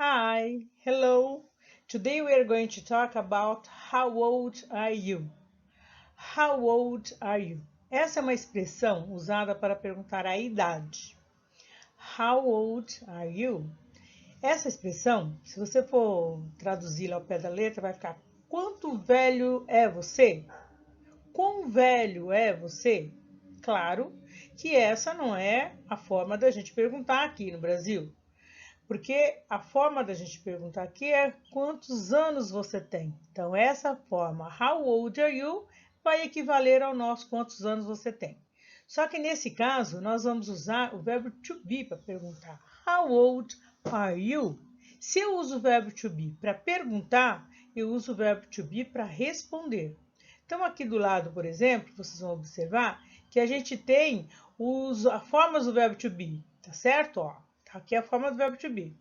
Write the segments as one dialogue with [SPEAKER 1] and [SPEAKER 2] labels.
[SPEAKER 1] Hi, hello. Today we are going to talk about how old are you? How old are you? Essa é uma expressão usada para perguntar a idade. How old are you? Essa expressão, se você for traduzi-la ao pé da letra, vai ficar: quanto velho é você? Quão velho é você? Claro que essa não é a forma da gente perguntar aqui no Brasil. Porque a forma da gente perguntar aqui é quantos anos você tem. Então, essa forma, how old are you, vai equivaler ao nosso quantos anos você tem. Só que nesse caso, nós vamos usar o verbo to be para perguntar. How old are you? Se eu uso o verbo to be para perguntar, eu uso o verbo to be para responder. Então, aqui do lado, por exemplo, vocês vão observar que a gente tem as formas do verbo to be, tá certo? Ó, aqui é a forma do verbo to be.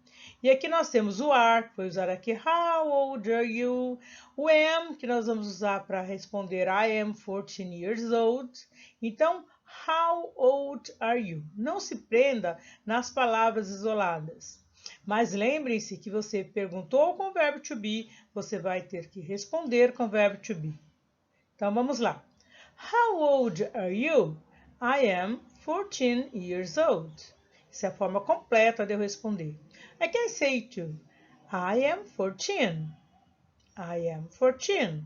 [SPEAKER 1] E aqui nós temos o are, que foi usar aqui, how old are you? O am, que nós vamos usar para responder, I am 14 years old. Então, how old are you? Não se prenda nas palavras isoladas. Mas lembrem-se que você perguntou com o verbo to be, você vai ter que responder com o verbo to be. Então, vamos lá. How old are you? I am 14 years old. Essa é a forma completa de eu responder. I can say to I am 14. I am 14.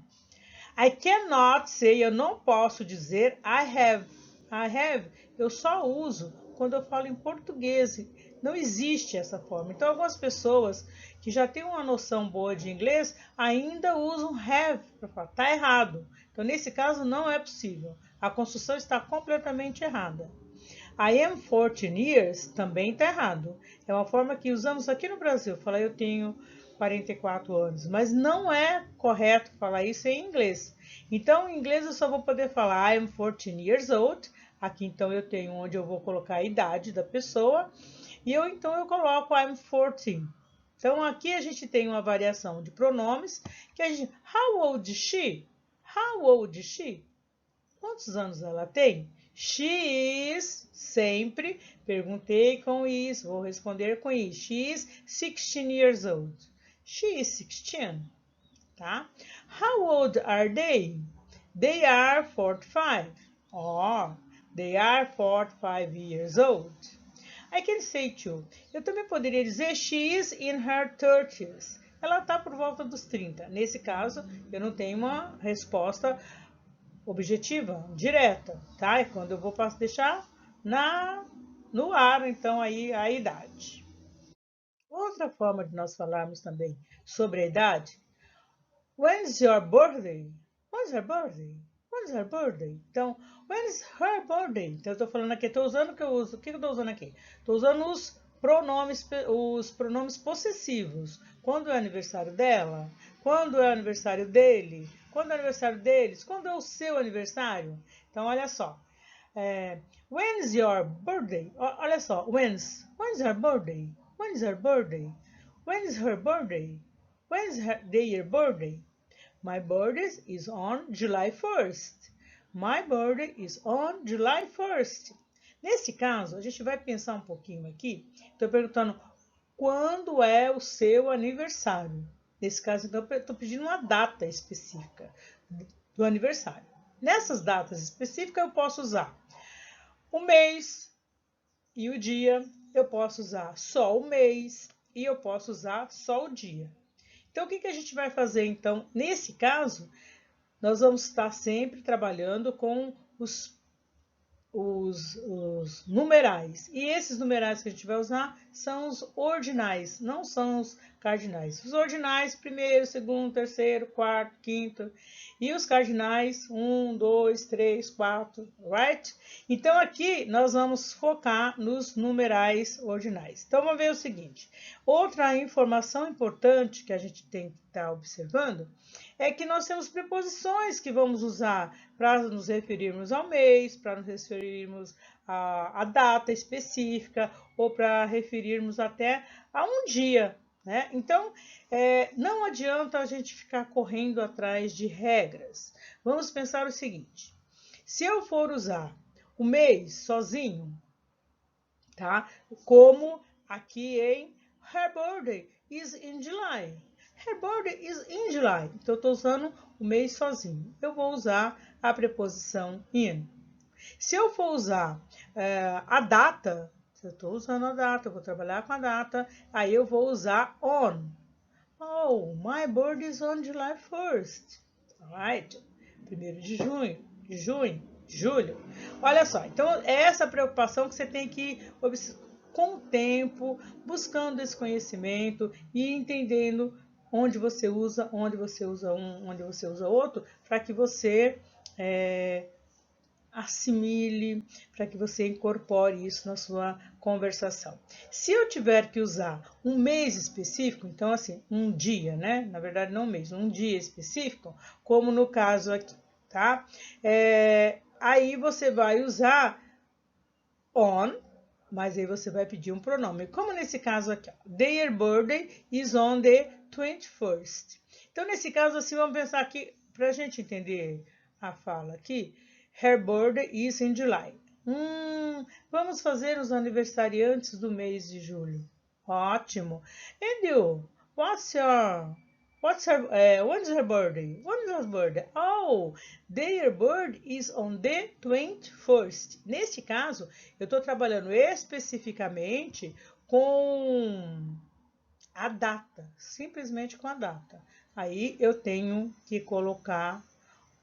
[SPEAKER 1] I cannot say, eu não posso dizer I have. I have, eu só uso quando eu falo em português. Não existe essa forma. Então, algumas pessoas que já têm uma noção boa de inglês ainda usam have para falar. Está errado. Então, nesse caso, não é possível. A construção está completamente errada. I am 14 years também está errado. É uma forma que usamos aqui no Brasil. Falar eu tenho 44 anos. Mas não é correto falar isso em inglês. Então, em inglês eu só vou poder falar I am 14 years old. Aqui, então, eu tenho onde eu vou colocar a idade da pessoa. E então eu coloco I'm 14. Então, aqui a gente tem uma variação de pronomes. Que a gente, how old is she? How old is she? Quantos anos ela tem? She is, sempre, perguntei com is, vou responder com is. She is 16 years old. She is 16, tá? How old are they? They are 45. Oh, they are 45 years old. I can say to. Eu também poderia dizer she is in her 30s. Ela está por volta dos 30. Nesse caso, eu não tenho uma resposta objetiva, direta, tá? É quando eu vou deixar no ar, então, aí a idade. Outra forma de nós falarmos também sobre a idade, when's your birthday? When's her birthday? When's her birthday? Então, when's her birthday? Então, eu estou falando aqui, estou usando o que eu uso. O que eu estou usando aqui? Estou usando os pronomes possessivos. Quando é o aniversário dela? Quando é o aniversário dele? Quando é o aniversário deles? Quando é o seu aniversário? Então, olha só. When's your birthday? Olha só. When's her birthday? When's her birthday? When's her birthday? When's their birthday? My birthday is on July 1st. My birthday is on July 1st. Nesse caso, a gente vai pensar um pouquinho aqui. Estou perguntando quando é o seu aniversário. Nesse caso, então, estou pedindo uma data específica do aniversário. Nessas datas específicas, eu posso usar o mês e o dia. Eu posso usar só o mês e eu posso usar só o dia. Então, o que a gente vai fazer, então? Nesse caso, nós vamos estar sempre trabalhando com os numerais. E esses numerais que a gente vai usar são os ordinais, não são os cardinais. Os ordinais, primeiro, segundo, terceiro, quarto, quinto. E os cardinais, 1, 2, 3, 4, right? Então, aqui nós vamos focar nos numerais ordinais. Então, vamos ver o seguinte. Outra informação importante que a gente tem que estar observando é que nós temos preposições que vamos usar para nos referirmos ao mês, para nos referirmos à data específica ou para referirmos até a um dia, né? Então, não adianta a gente ficar correndo atrás de regras. Vamos pensar o seguinte: se eu for usar o mês sozinho, tá? Como aqui em Her birthday is in July. Her birthday is in July. Então, eu estou usando o mês sozinho. Eu vou usar a preposição in. Se eu for usar a data, se eu estou usando a data, eu vou trabalhar com a data, aí eu vou usar on. Oh, my birthday is on July 1st. Alright? 1º de junho, julho. Olha só, então é essa preocupação que você tem que com o tempo, buscando esse conhecimento e entendendo onde você usa um, onde você usa outro, para que você assimile, para que você incorpore isso na sua conversação. Se eu tiver que usar um mês específico, então assim, um dia, né? Na verdade não um mês, um dia específico, como no caso aqui, tá? Aí você vai usar on, mas aí você vai pedir um pronome. Como nesse caso aqui, ó, their birthday is on the 21st. Então nesse caso assim, vamos pensar aqui, para a gente entender a fala aqui, her birthday is in July. Vamos fazer os aniversariantes do mês de julho. Ótimo. And you, when's her birthday? When is her birthday? Oh, their birthday is on the 21st. Neste caso, eu estou trabalhando especificamente com a data, simplesmente com a data. Aí eu tenho que colocar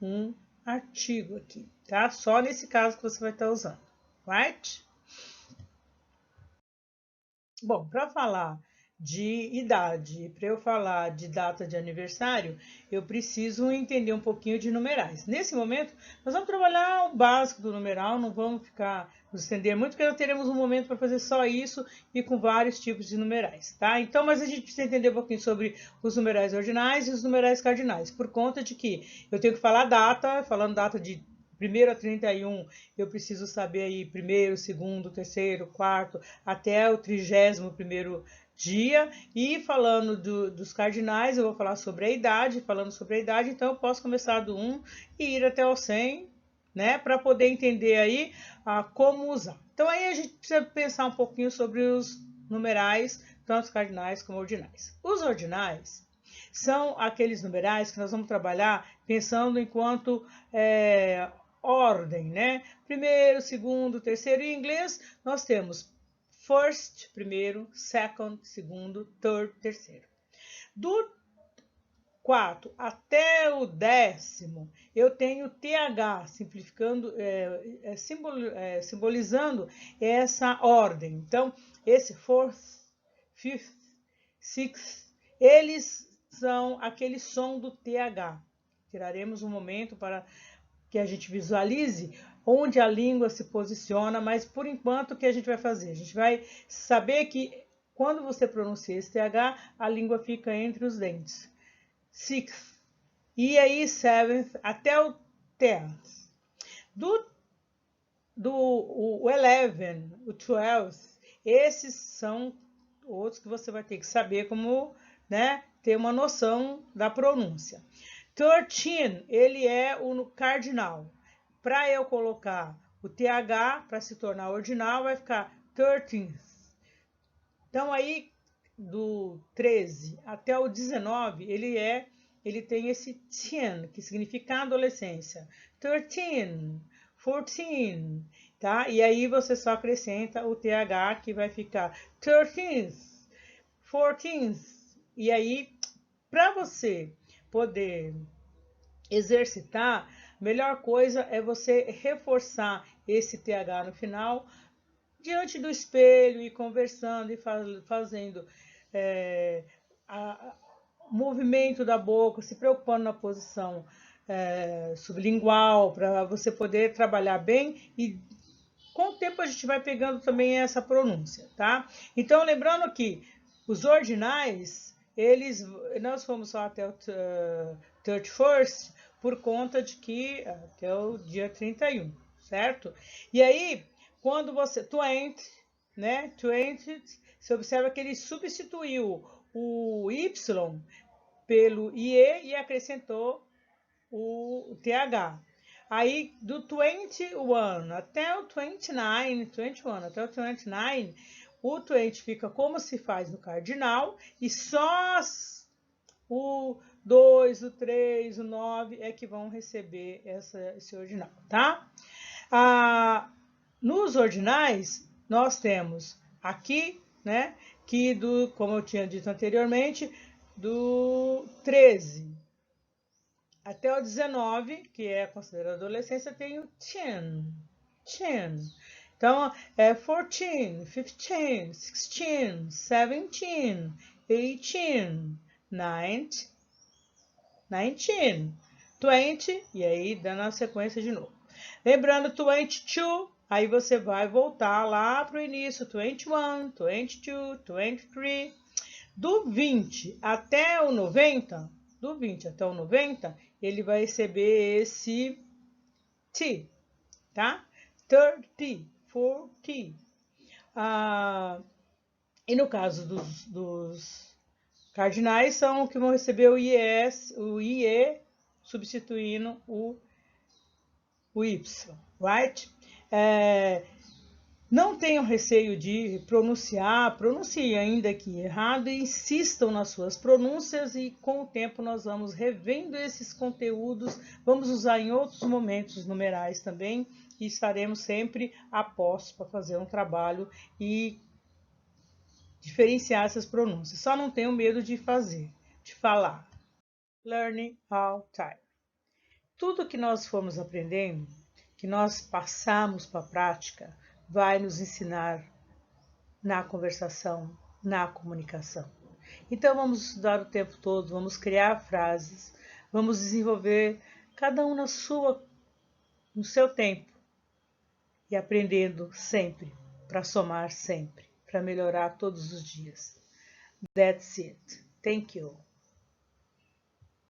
[SPEAKER 1] um artigo aqui, tá? Só nesse caso que você vai estar usando, right? Bom, para falar de idade, para eu falar de data de aniversário, eu preciso entender um pouquinho de numerais. Nesse momento, nós vamos trabalhar o básico do numeral, não vamos nos estender muito, porque nós teremos um momento para fazer só isso e com vários tipos de numerais, tá? Então, mas a gente precisa entender um pouquinho sobre os numerais ordinais e os numerais cardinais, por conta de que eu tenho que falar data, falando data de 1º a 31, eu preciso saber aí 1º, 2º, 3º, 4º, até o 31º dia. E falando dos cardinais, eu vou falar sobre a idade. Falando sobre a idade, então eu posso começar do 1 e ir até o 100, né? Para poder entender aí como usar. Então aí a gente precisa pensar um pouquinho sobre os numerais, tanto cardinais como ordinais. Os ordinais são aqueles numerais que nós vamos trabalhar pensando enquanto ordem, né? 1º, 2º, 3º. Em inglês, nós temos first, 1º, second, 2º, third, 3º. Do 4 até o 10º, eu tenho TH, simplificando, simbolizando essa ordem. Então, esse fourth, fifth, sixth, eles são aquele som do TH. Tiraremos um momento para que a gente visualize onde a língua se posiciona, mas por enquanto o que a gente vai fazer? A gente vai saber que quando você pronuncia esse TH, a língua fica entre os dentes. Sixth, e aí seventh até o 10th. O 11, o 12, esses são outros que você vai ter que saber como, né, ter uma noção da pronúncia. 13, ele é o cardinal. Para eu colocar o TH, para se tornar ordinal, vai ficar 13th. Então, aí, do 13 até o 19, ele tem esse teen, que significa adolescência. 13, 14, tá? E aí você só acrescenta o TH, que vai ficar 13th, 14th. E aí, para você poder exercitar, a melhor coisa é você reforçar esse TH no final, diante do espelho e conversando e fazendo movimento da boca, se preocupando na posição sublingual, para você poder trabalhar bem e com o tempo a gente vai pegando também essa pronúncia, tá? Então, lembrando que os ordinais, nós fomos só até o 31st por conta de que até o dia 31, certo? E aí, quando você 20, né? 20, você observa que ele substituiu o Y pelo IE e acrescentou o TH. Aí, do 21 até o 29, o 20 fica como se faz no cardinal e só o 2, o 3, o 9 é que vão receber esse ordinal, tá? Nos ordinais, nós temos aqui, né, que como eu tinha dito anteriormente, do 13 até o 19, que é considerado adolescência, tem o 10. Então, é 14, 15, 16, 17, 18, 19, 20, e aí dando a sequência de novo. Lembrando, 22, aí você vai voltar lá para o início, 21, 22, 23. Do 20 até o 90, ele vai receber esse T, tá? 30, 40. E no caso dos cardinais, são que vão receber o IE substituindo o Y, right? Não tenham receio de pronunciar, pronuncie ainda que errado e insistam nas suas pronúncias e com o tempo nós vamos revendo esses conteúdos, vamos usar em outros momentos numerais também e estaremos sempre a postos para fazer um trabalho e diferenciar essas pronúncias. Só não tenham medo de falar. Learning all time. Tudo que nós fomos aprendendo, que nós passamos para a prática, vai nos ensinar na conversação, na comunicação. Então vamos estudar o tempo todo, vamos criar frases, vamos desenvolver cada um no seu tempo e aprendendo sempre, para somar sempre, para melhorar todos os dias. That's it. Thank you.